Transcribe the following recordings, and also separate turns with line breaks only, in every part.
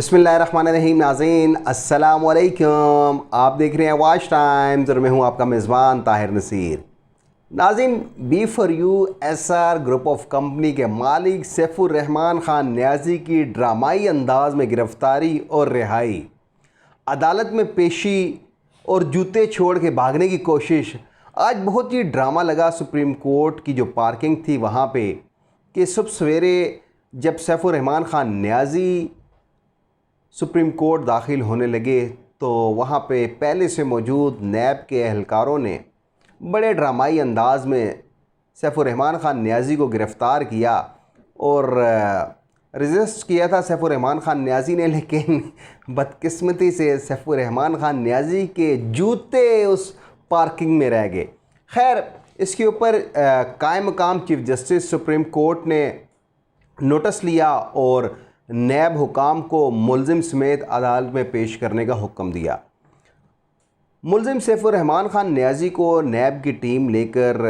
बिस्मिल्लाहिर्रहमानिर्रहीम। नाज़रीन अस्सलाम वालेकुम। आप देख रहे हैं वाच टाइम्स और मैं हूं आपका मेज़बान ताहिर नसीर। नाज़रीन, B4U SR group of company के मालिक सैफुर रहमान ख़ान न्याज़ी की ड्रामाई अंदाज में गिरफ़्तारी और रिहाई, अदालत में पेशी और जूते छोड़ के भागने की कोशिश। आज बहुत ही ड्रामा लगा सुप्रीम कोर्ट की जो पार्किंग थी वहाँ पे कि सुबह सवेरे जब सैफुर रहमान ख़ान न्याज़ी सुप्रीम कोर्ट दाखिल होने लगे तो वहाँ पे पहले से मौजूद नैब के एहलकारों ने बड़े ड्रामाई अंदाज में सैफुर रहमान ख़ान न्याज़ी को गिरफ़्तार किया और रेजिस्ट किया था सैफुर रहमान ख़ान न्याज़ी ने, लेकिन बदकिस्मती से सैफुर रहमान ख़ान न्याज़ी के जूते उस पार्किंग में रह गए। खैर, इसके ऊपर कायम मकाम चीफ जस्टिस सुप्रीम कोर्ट ने नोटिस लिया और नैब हुकाम को मुलजिम समेत अदालत में पेश करने का हुक्म दिया। मुलजिम सैफुर रहमान ख़ान न्याज़ी को नैब की टीम लेकर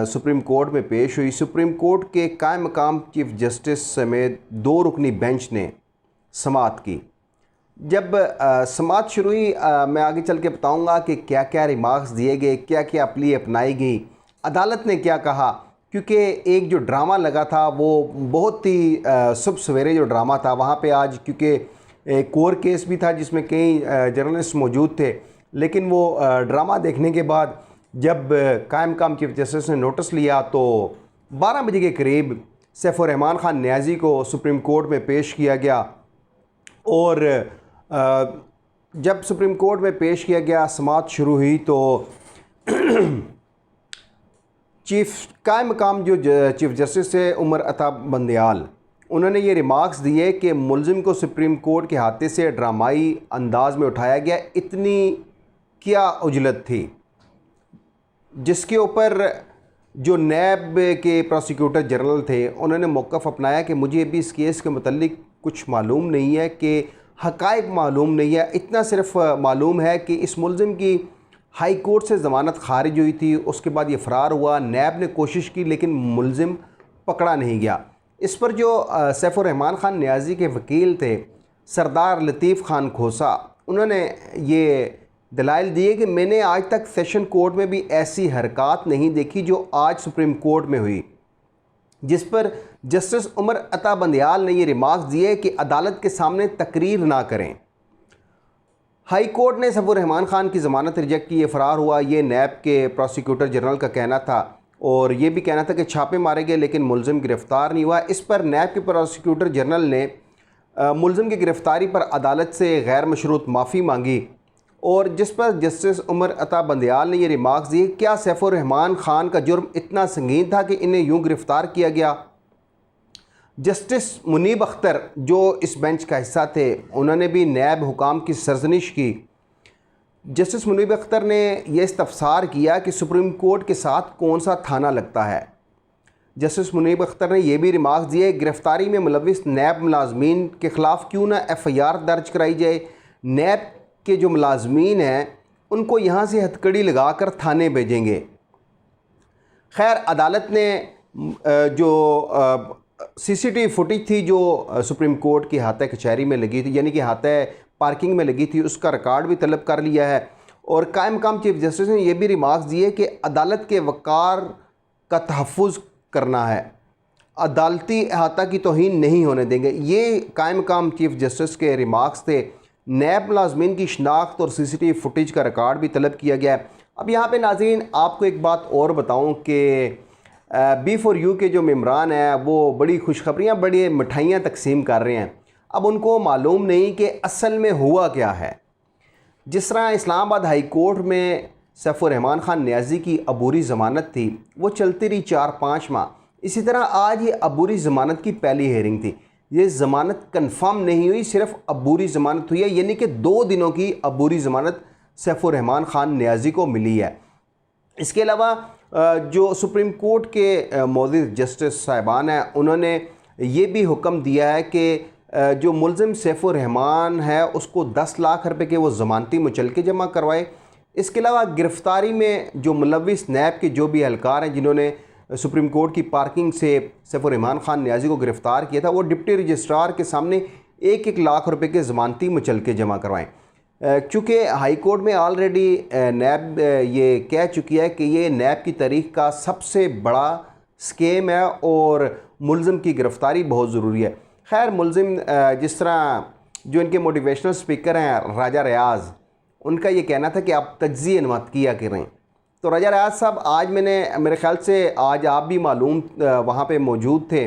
सुप्रीम कोर्ट में पेश हुई। सुप्रीम कोर्ट के कायम मकाम चीफ जस्टिस समेत 2 रुकनी बेंच ने समाअत की। जब समाअत शुरू हुई, मैं आगे चल के बताऊँगा कि क्या क्या रिमार्क्स दिए गए, क्या क्या अपील अपनाई गई, अदालत ने क्या कहा, क्योंकि एक जो ड्रामा लगा था वो बहुत ही सुबह सवेरे जो ड्रामा था वहाँ पे आज, क्योंकि एक कोर केस भी था जिसमें कई जर्नलिस्ट मौजूद थे, लेकिन वो ड्रामा देखने के बाद जब कायम मकाम चीफ जस्टिस ने नोटिस लिया तो 12 बजे के करीब सैफुर रहमान ख़ान न्याज़ी को सुप्रीम कोर्ट में पेश किया गया। और जब सुप्रीम कोर्ट में पेश किया गया, समाअत शुरू हुई तो कायम मकाम जो चीफ जस्टिस है उमर अता बंदयाल, उन्होंने ये रिमार्क्स दिए कि मुलजिम को सुप्रीम कोर्ट के हाथे से ड्रामाई अंदाज में उठाया गया, इतनी क्या उजलत थी। जिसके ऊपर जो नैब के प्रोसिक्यूटर जनरल थे उन्होंने मौक़िफ़ अपनाया कि मुझे भी इस केस के मुतल्लिक कुछ मालूम नहीं है, कि हक़ाइक़ मालूम नहीं है। इतना सिर्फ मालूम है कि इस मुलजिम की हाई कोर्ट से ज़मानत खारिज हुई थी, उसके बाद ये फ़रार हुआ। नैब ने कोशिश की लेकिन मुलजिम पकड़ा नहीं गया। इस पर जो सैफुर रहमान ख़ान न्याज़ी के वकील थे सरदार लतीफ़ ख़ान खोसा, उन्होंने ये दलाइल दिए कि मैंने आज तक सेशन कोर्ट में भी ऐसी हरकत नहीं देखी जो आज सुप्रीम कोर्ट में हुई। जिस पर जस्टिस उमर अता बंदयाल ने ये रिमार्क्स दिए कि अदालत के सामने तकरीर ना करें। हाई कोर्ट ने सैफुर रहमान ख़ान की ज़मानत रिजेक्ट की, ये फ़रार हुआ, ये नैब के प्रोसिक्यूटर जनरल का कहना था और ये भी कहना था कि छापे मारे गए लेकिन मुलजिम गिरफ़्तार नहीं हुआ। इस पर नैब के प्रोसिक्यूटर जनरल ने मुलजिम की गिरफ़्तारी पर अदालत से गैर मशरूत माफ़ी मांगी और जिस पर जस्टिस उमर अता बंदयाल ने ये रिमार्क्स दिए, क्या सैफुर रहमान ख़ान का जुर्म इतना संगीन था कि इन्हें यूँ गिरफ़्तार किया गया। जस्टिस मुनीब अख्तर जो इस बेंच का हिस्सा थे, उन्होंने भी नैब हुकाम की सरजनिश की। जस्टिस मुनीब अख्तर ने यह इस्तफसार किया कि सुप्रीम कोर्ट के साथ कौन सा थाना लगता है। जस्टिस मुनीब अख्तर ने यह भी रिमार्क्स दिए, गिरफ़्तारी में मुलविस नैब मुलाजमीन के ख़िलाफ़ क्यों ना FIR दर्ज कराई जाए। नैब के जो मुलाजमीन हैं उनको यहाँ से हथकड़ी लगा कर थाने भेजेंगे। खैर, अदालत ने जो CCTV फुटेज थी जो सुप्रीम कोर्ट की हाथे कचहरी में लगी थी, यानी कि हाथे पार्किंग में लगी थी, उसका रिकॉर्ड भी तलब कर लिया है। और कायम मकाम चीफ जस्टिस ने यह भी रिमार्क्स दिए कि अदालत के वक़ार का तहफ़्फ़ुज़ करना है, अदालती अहाता की तौहीन नहीं होने देंगे। ये कायम मकाम चीफ जस्टिस के रिमार्क्स थे। नैब मुलाजमीन की शनाख्त और CCTV फुटेज का रिकॉर्ड भी तलब किया गया है। अब यहाँ पे नाज़रीन आपको एक बात और बताऊँ कि B4U के जो मेम्बरान हैं वो बड़ी खुशखबरियाँ, बड़ी मिठाइयाँ तकसीम कर रहे हैं। अब उनको मालूम नहीं कि असल में हुआ क्या है। जिस तरह इस्लामाबाद हाई कोर्ट में सैफुर रहमान ख़ान न्याज़ी की अबूरी ज़मानत थी, वो चलती रही 4-5 माह, इसी तरह आज ये अबूरी ज़मानत की पहली हेयरिंग थी। ये ज़मानत कंफर्म नहीं हुई, सिर्फ अबूरी ज़मानत हुई है, यानी कि 2 दिनों की अबूरी ज़मानत सैफुर रहमान ख़ान न्याज़ी को मिली है। इसके अलावा जो सुप्रीम कोर्ट के मौजूद जस्टिस साहिबान हैं, उन्होंने ये भी हुक्म दिया है कि जो मुलजिम सैफुर रहमान है उसको 10 लाख रुपए के वो ज़मानती मुचलके जमा करवाए। इसके अलावा गिरफ़्तारी में जो मुलविस नैब के जो भी एहलकार हैं जिन्होंने सुप्रीम कोर्ट की पार्किंग से सैफुर रहमान ख़ान न्याज़ी को गिरफ़्तार किया था, वो डिप्टी रजिस्ट्रार के सामने 1-1 लाख रुपए के ज़मानती मुचलके जमा करवाएं। चूँकि हाई कोर्ट में ऑलरेडी नैब ये कह चुकी है कि ये नैब की तारीख का सबसे बड़ा स्केम है और मुल्ज़िम की गिरफ़्तारी बहुत ज़रूरी है। खैर, मुल्ज़िम जिस तरह जो इनके मोटिवेशनल स्पीकर हैं राजा रियाज़, उनका ये कहना था कि आप तज्ज़िये मत किया करें। तो राजा रियाज़ साहब, आज मेरे ख़्याल से आज आप भी मालूम वहाँ पे मौजूद थे,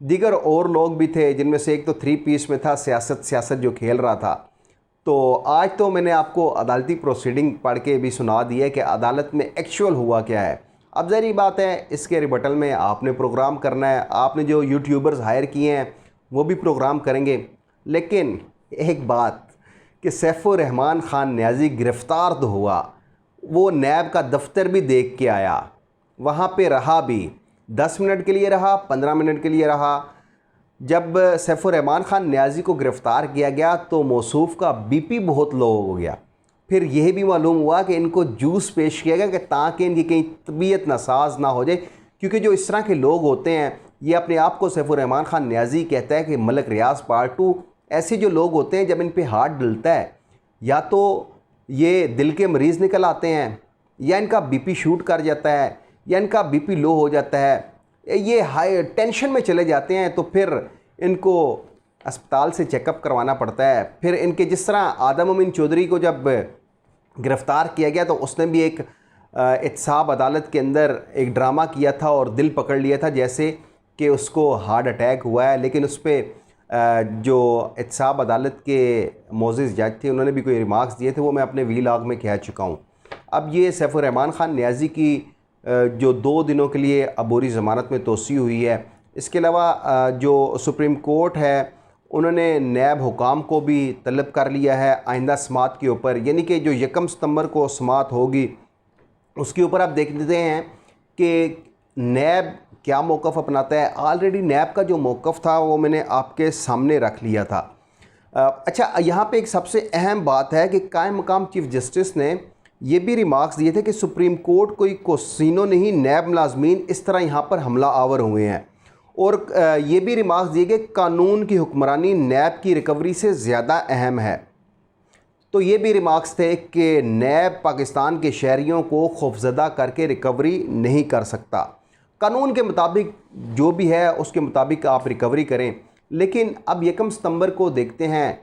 दीगर और लोग भी थे, जिनमें से एक तो 3 पीस में था सियासत जो खेल रहा था। तो आज तो मैंने आपको अदालती प्रोसीडिंग पढ़ के भी सुना दी है कि अदालत में एक्चुअल हुआ क्या है। अब ज़ाहिर बात है, इसके रिबटल में आपने प्रोग्राम करना है, आपने जो यूट्यूबर्स हायर किए हैं वो भी प्रोग्राम करेंगे। लेकिन एक बात कि सैफुर रहमान ख़ान नियाज़ी गिरफ़्तार तो हुआ, वो नैब का दफ्तर भी देख के आया, वहाँ पे रहा भी, 10 मिनट के लिए रहा, 15 मिनट के लिए रहा। जब सैफुर रहमान ख़ान नियाज़ी को गिरफ़्तार किया गया तो मौसूफ़ का बीपी बहुत लो हो गया। फिर यह भी मालूम हुआ कि इनको जूस पेश किया गया कि ताकि इनकी कहीं तबीयत नासाज ना हो जाए, क्योंकि जो इस तरह के लोग होते हैं, ये अपने आप को सैफुर रहमान ख़ान नियाज़ी कहता है कि मलक रियाज़ पार्ट 2। ऐसे जो लोग होते हैं, जब इन पे हाथ डलता है, या तो ये दिल के मरीज़ निकल आते हैं, या इनका बीपी शूट कर जाता है, या इनका बीपी लो हो जाता है, ये हाई टेंशन में चले जाते हैं। तो फिर इनको अस्पताल से चेकअप करवाना पड़ता है। फिर इनके जिस तरह आदम अमीन चौधरी को जब गिरफ़्तार किया गया तो उसने भी एक एहतसाब अदालत के अंदर एक ड्रामा किया था और दिल पकड़ लिया था, जैसे कि उसको हार्ट अटैक हुआ है। लेकिन उस पर जो एहतसाब अदालत के मोअज़्ज़िज़ जज थे, उन्होंने भी कोई रिमार्क्स दिए थे, वो मैं अपने वीलॉग में कह चुका हूँ। अब ये सैफुर रहमान ख़ान नियाज़ी की जो 2 दिनों के लिए अबूरी ज़मानत में तोसी हुई है, इसके अलावा जो सुप्रीम कोर्ट है, उन्होंने नैब हुकाम को भी तलब कर लिया है आइंदा समात के ऊपर, यानी कि जो 1 सितंबर को समात होगी उसके ऊपर आप देख लेते हैं कि नैब क्या मौक़िफ़ अपनाता है। ऑलरेडी नैब का जो मौक़िफ़ था वो मैंने आपके सामने रख लिया था। अच्छा, यहाँ पे एक सबसे अहम बात है कि कायम मकाम चीफ़ जस्टिस ने ये भी रिमार्क्स दिए थे कि सुप्रीम कोर्ट कोई कोसिनो नहीं, नैब मुलाज़मीन इस तरह यहाँ पर हमला आवर हुए हैं। और ये भी रिमार्क्स दिए कि कानून की हुक्मरानी नैब की रिकवरी से ज़्यादा अहम है। तो ये भी रिमार्क्स थे कि नैब पाकिस्तान के शहरियों को खौफज़दा करके रिकवरी नहीं कर सकता। कानून के मुताबिक जो भी है उसके मुताबिक आप रिकवरी करें। लेकिन अब 1 सितंबर को देखते हैं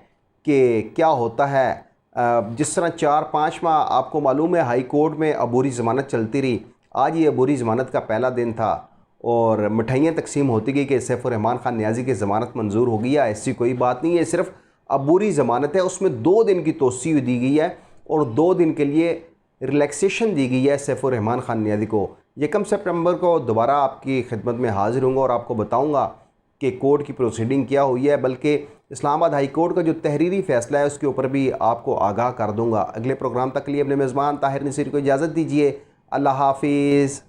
कि क्या होता है। जिस तरह 4-5 माह आपको मालूम है हाई कोर्ट में अबूरी ज़मानत चलती रही। आज ये अबूरी ज़मानत का पहला दिन था और मिठाइयाँ तकसीम होती गई कि सैफुर रहमान ख़ान नियाज़ी की ज़मानत मंजूर हो गई है। ऐसी कोई बात नहीं है, सिर्फ अबूरी ज़मानत है, उसमें 2 दिन की तोसी दी गई है और 2 दिन के लिए रिलैक्सेशन दी गई है सैफुर रहमान ख़ान नियाज़ी को। 1 सितंबर को दोबारा आपकी खिदमत में हाजिर होंगे और आपको बताऊँगा कि कोर्ट की प्रोसीडिंग क्या हुई है, बल्कि इस्लामाबाद हाई कोर्ट का जो तहरीरी फ़ैसला है उसके ऊपर भी आपको आगाह कर दूँगा। अगले प्रोग्राम तक के लिए अपने मेज़बान ताहिर नसीर को इजाज़त दीजिए। अल्लाह हाफिज़।